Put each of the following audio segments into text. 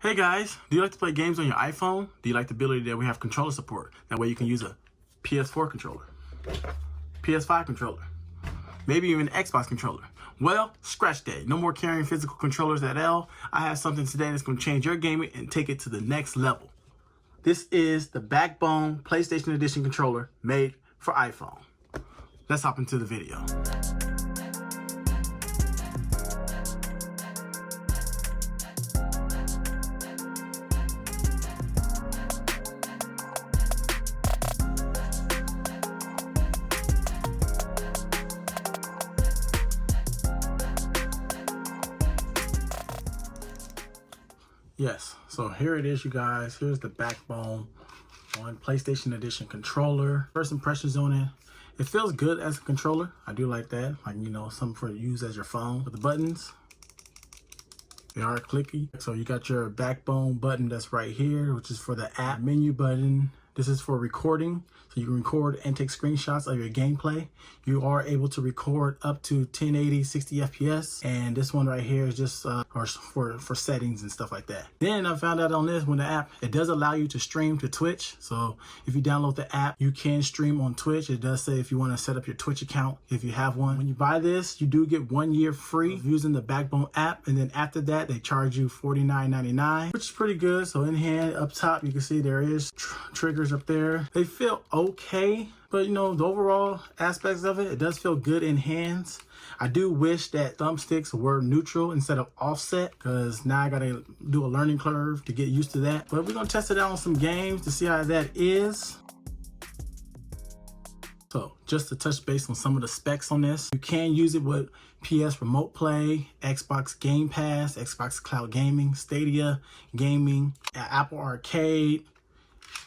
Hey guys, do you like to play games on your iPhone? Do you like the ability that we have controller support? That way you can use a PS4 controller, PS5 controller, maybe even an Xbox controller. Well, scratch that. No more carrying physical controllers at all. I have something today that's going to change your gaming and take it to the next level. This is the Backbone PlayStation Edition controller made for iPhone. Let's hop into the video. Yes, so here it is, you guys. Here's the Backbone on PlayStation Edition controller. First impressions on it. It feels good as a controller. I do like that. Like, you know, something for use as your phone. With the buttons, they are clicky. So you got your Backbone button that's right here, which is for the app menu button. This is for recording, so you can record and take screenshots of your gameplay. You are able to record up to 1080, 60 FPS, and this one right here is just for settings and stuff like that. Then I found out on this when the app, it does allow you to stream to Twitch. So if you download the app, you can stream on Twitch. It does say if you want to set up your Twitch account, if you have one. When you buy this, you do get 1 year free using the Backbone app, and then after that, they charge you $49.99, which is pretty good. So in hand, up top, you can see there is triggers up there. They feel okay, but you know, the overall aspects of it, it does feel good in hands. I do wish that thumbsticks were neutral instead of offset, because now I gotta do a learning curve to get used to that. But we're gonna test it out on some games to see how that is. So just to touch base on some of the specs on this, you can use it with PS Remote Play, Xbox Game Pass, Xbox Cloud Gaming, Stadia Gaming, Apple Arcade.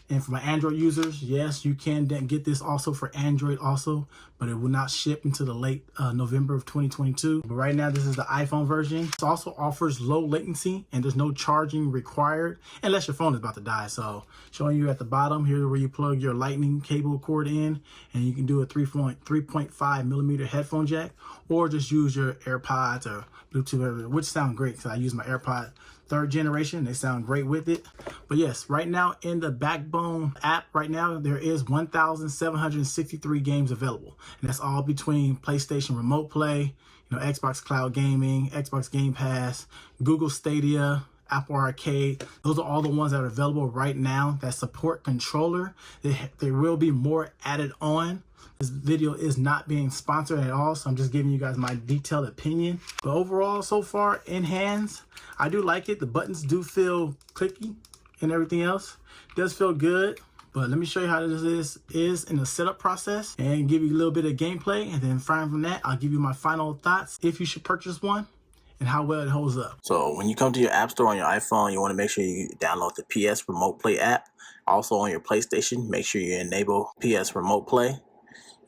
And for my Android users, yes, you can get this also for Android also, but it will not ship until the late November of 2022. But right now, this is the iPhone version. It also offers low latency and there's no charging required unless your phone is about to die. So showing you at the bottom here where you plug your lightning cable cord in, and you can do a 3.5 millimeter headphone jack, or just use your AirPods or Bluetooth, which sound great because I use my AirPods 3rd generation. They sound great with it. But yes, right now in the Backbone app, right now there is 1,763 games available, and that's all between PlayStation Remote Play, you know, Xbox Cloud Gaming, Xbox Game Pass, Google Stadia, Apple Arcade. Those are all the ones that are available right now that support controller. There will be more added on. This video is not being sponsored at all, so I'm just giving you guys my detailed opinion. But overall, so far in hands, I do like it. The buttons do feel clicky and everything else. It does feel good. But let me show you how this is in the setup process and give you a little bit of gameplay. And then from that, I'll give you my final thoughts if you should purchase one and how well it holds up. So when you come to your app store on your iPhone, you want to make sure you download the PS Remote Play app. Also on your PlayStation, make sure you enable PS Remote Play.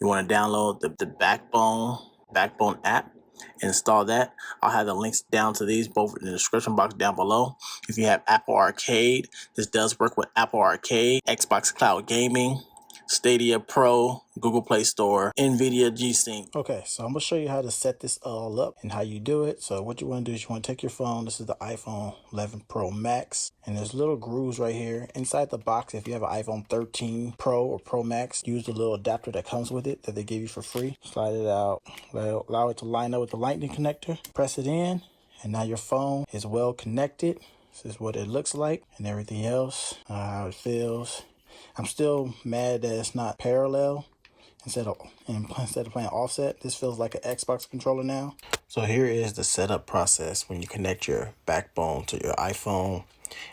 You want to download the Backbone app, install that. I'll have the links down to these both in the description box down below. If you have Apple Arcade, this does work with Apple Arcade, Xbox Cloud Gaming, Stadia Pro, Google Play Store, NVIDIA G-Sync. Okay, so I'm going to show you how to set this all up and how you do it. So what you want to do is you want to take your phone. This is the iPhone 11 Pro Max. And there's little grooves right here. Inside the box, if you have an iPhone 13 Pro or Pro Max, use the little adapter that comes with it that they give you for free. Slide it out, allow it to line up with the lightning connector. Press it in, and now your phone is well connected. This is what it looks like and everything else, how it feels. I'm still mad that it's not parallel instead of playing offset. This feels like an Xbox controller now. So here is the setup process when you connect your Backbone to your iPhone.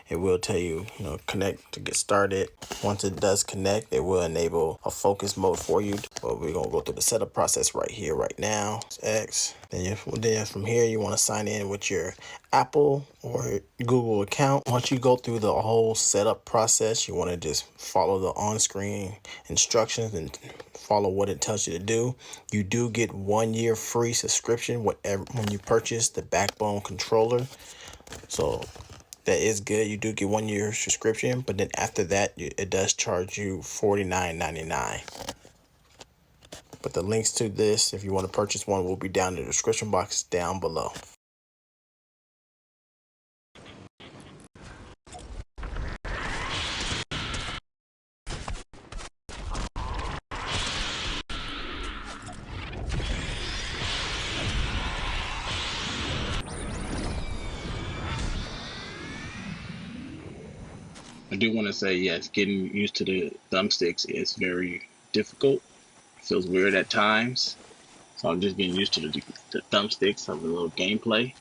It will tell you, connect to get started. Once it does connect, it will enable a focus mode for you. But we're gonna go through the setup process right here, right now. X. Then from here, you want to sign in with your Apple or Google account. Once you go through the whole setup process, you want to just follow the on-screen instructions and follow what it tells you to do. You do get 1 year free subscription when you purchase the Backbone controller. So that is good. You do get 1 year subscription, but then after that, it does charge you $49.99. But the links to this, if you want to purchase one, will be down in the description box down below. I do want to say, yes, getting used to the thumbsticks is very difficult. It feels weird at times. So I'm just getting used to the thumbsticks of a little gameplay.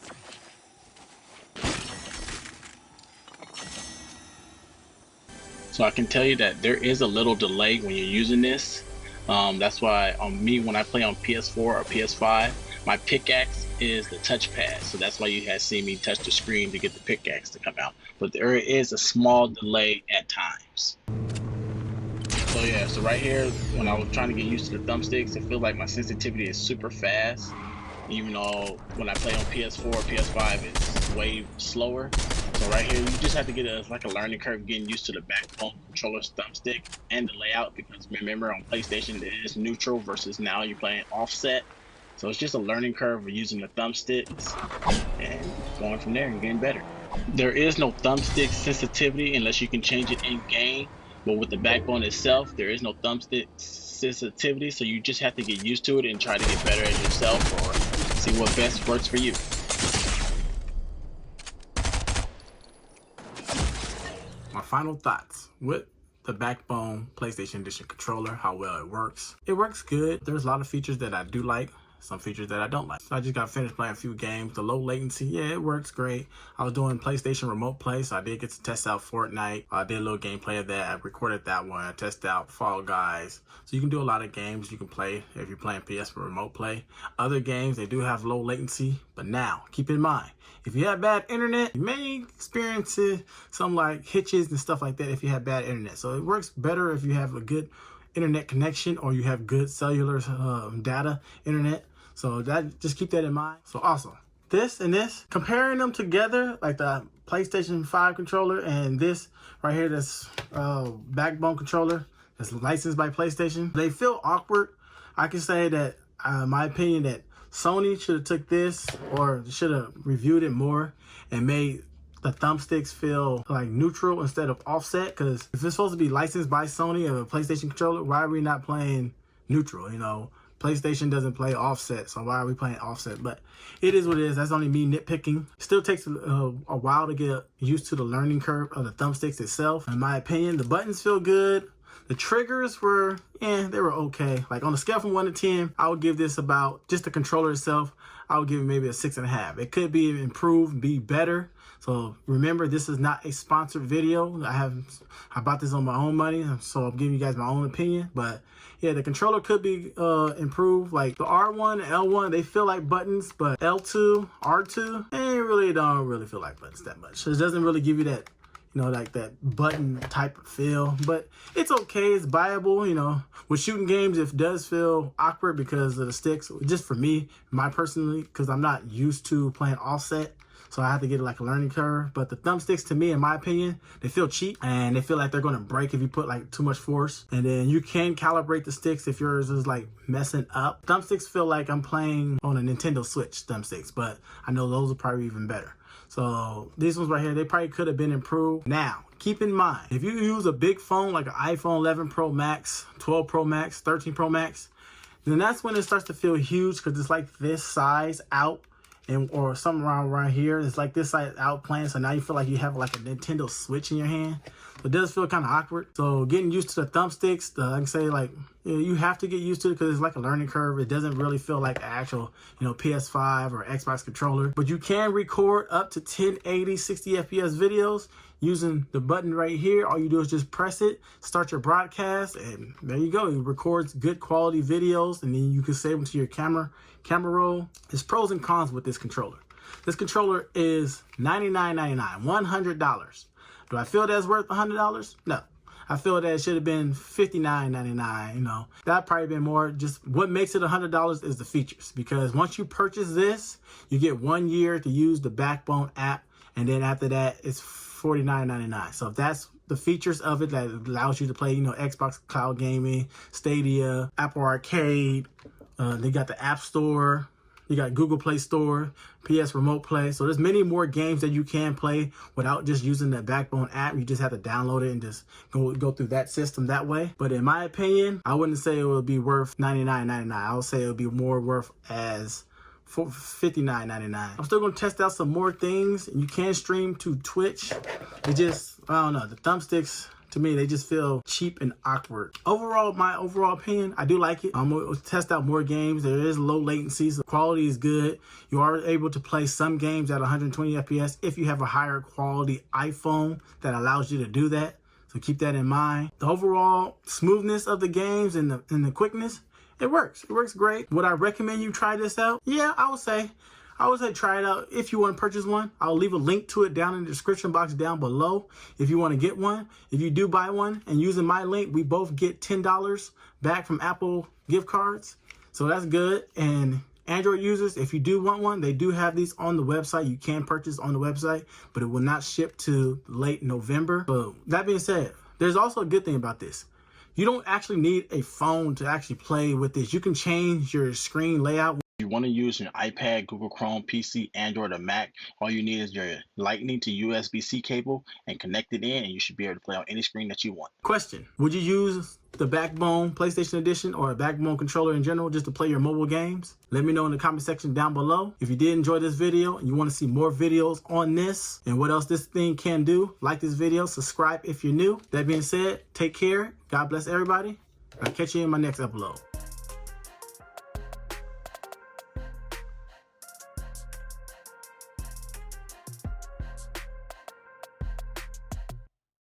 So I can tell you that there is a little delay when you're using this. That's why on me, when I play on PS4 or PS5, my pickaxe is the touchpad. So that's why you have seen me touch the screen to get the pickaxe to come out. But there is a small delay at times. So yeah, so right here, when I was trying to get used to the thumbsticks, it feels like my sensitivity is super fast. Even though when I play on PS4 or PS5, it's way slower. So right here, you just have to get like a learning curve getting used to the backbone controller's thumbstick and the layout, because remember on PlayStation it is neutral versus now you're playing offset. So it's just a learning curve of using the thumbsticks and going from there and getting better. There is no thumbstick sensitivity unless you can change it in game. But with the backbone itself, there is no thumbstick sensitivity, so you just have to get used to it and try to get better at it yourself, or see what best works for you. My final thoughts with the backbone PlayStation Edition controller, how well it works. It works good. There's a lot of features that I do like, some features that I don't like. So I just got finished playing a few games. The low latency, yeah, it works great. I was doing PlayStation remote play, so I did get to test out Fortnite. I did a little gameplay of that. I recorded that one. I tested out Fall Guys. So you can do a lot of games you can play if you're playing PS for remote play. Other games, they do have low latency, but now keep in mind, if you have bad internet, you may experience some like hitches and stuff like that if you have bad internet. So it works better if you have a good internet connection or you have good cellular data internet. So that, just keep that in mind. So also, this and this, comparing them together, like the PlayStation 5 controller and this right here, this backbone controller that's licensed by PlayStation, they feel awkward. I can say that, my opinion, that Sony should have took this or should have reviewed it more and made the thumbsticks feel like neutral instead of offset. Because if it's supposed to be licensed by Sony of a PlayStation controller, why are we not playing neutral? You know, PlayStation doesn't play offset, so why are we playing offset? But it is what it is. That's only me nitpicking. Still takes a while to get used to the learning curve of the thumbsticks itself. In my opinion, the buttons feel good. The triggers were, they were okay. Like on a scale from 1 to 10, I would give this about, just the controller itself, I would give it maybe a 6.5. It could be improved, be better. So remember, this is not a sponsored video. I bought this on my own money, so I'm giving you guys my own opinion. But yeah, the controller could be improved. Like the R1, L1, they feel like buttons, but L2, R2, they really don't really feel like buttons that much. So it doesn't really give you that, you know, like that button type of feel, but it's okay, it's viable. You know, with shooting games, it does feel awkward because of the sticks, just for me, personally, because I'm not used to playing offset. So I have to get like a learning curve. But the thumbsticks, to me, in my opinion, they feel cheap and they feel like they're gonna break if you put like too much force. And then you can calibrate the sticks if yours is like messing up. Thumbsticks feel like I'm playing on a Nintendo Switch thumbsticks, but I know those are probably even better. So these ones right here, they probably could have been improved. Now, keep in mind, if you use a big phone like an iPhone 11 Pro Max, 12 Pro Max, 13 Pro Max, then that's when it starts to feel huge because it's like this size out, and or something around here. It's like this size out playing, so now you feel like you have like a Nintendo Switch in your hand. So it does feel kind of awkward. So getting used to the thumbsticks, I can say like, you have to get used to it because it's like a learning curve. It doesn't really feel like an actual, PS5 or Xbox controller. But you can record up to 1080, 60 FPS videos using the button right here. All you do is just press it, start your broadcast, and there you go. It records good quality videos, and then you can save them to your camera roll. There's pros and cons with this controller. This controller is $99.99, $100. Do I feel that's worth $100? No. I feel that it should have been $59.99. That probably been more. Just what makes it $100 is the features, because once you purchase this, you get 1 year to use the Backbone app, and then after that, it's $49.99. So if that's the features of it that allows you to play, Xbox Cloud Gaming, Stadia, Apple Arcade. They got the App Store. You got Google Play Store, PS Remote Play. So there's many more games that you can play without just using the Backbone app. You just have to download it and just go through that system that way. But in my opinion, I wouldn't say it would be worth $99.99. I would say it would be more worth as for $59.99. I'm still gonna test out some more things. You can stream to Twitch. It just, I don't know, the thumbsticks, to me, they just feel cheap and awkward. Overall, my overall opinion, I do like it. I'm gonna test out more games. There is low latency, so the quality is good. You are able to play some games at 120 FPS if you have a higher quality iPhone that allows you to do that. So keep that in mind. The overall smoothness of the games and the quickness, it works. It works great. Would I recommend you try this out? Yeah, I would say try it out if you want to purchase one. I'll leave a link to it down in the description box down below if you want to get one. If you do buy one and using my link, we both get $10 back from Apple gift cards. So that's good. And Android users, if you do want one, they do have these on the website. You can purchase on the website, but it will not ship to late November. But that being said, there's also a good thing about this. You don't actually need a phone to actually play with this. You can change your screen layout. You want to use your iPad, Google Chrome, PC, Android, or Mac, all you need is your Lightning to USB-C cable and connect it in, and you should be able to play on any screen that you want. Question: would you use the Backbone PlayStation Edition or a Backbone controller in general just to play your mobile games? Let me know in the comment section down below. If you did enjoy this video and you want to see more videos on this and what else this thing can do, like this video, subscribe if you're new. That being said, take care. God bless everybody. I'll catch you in my next upload.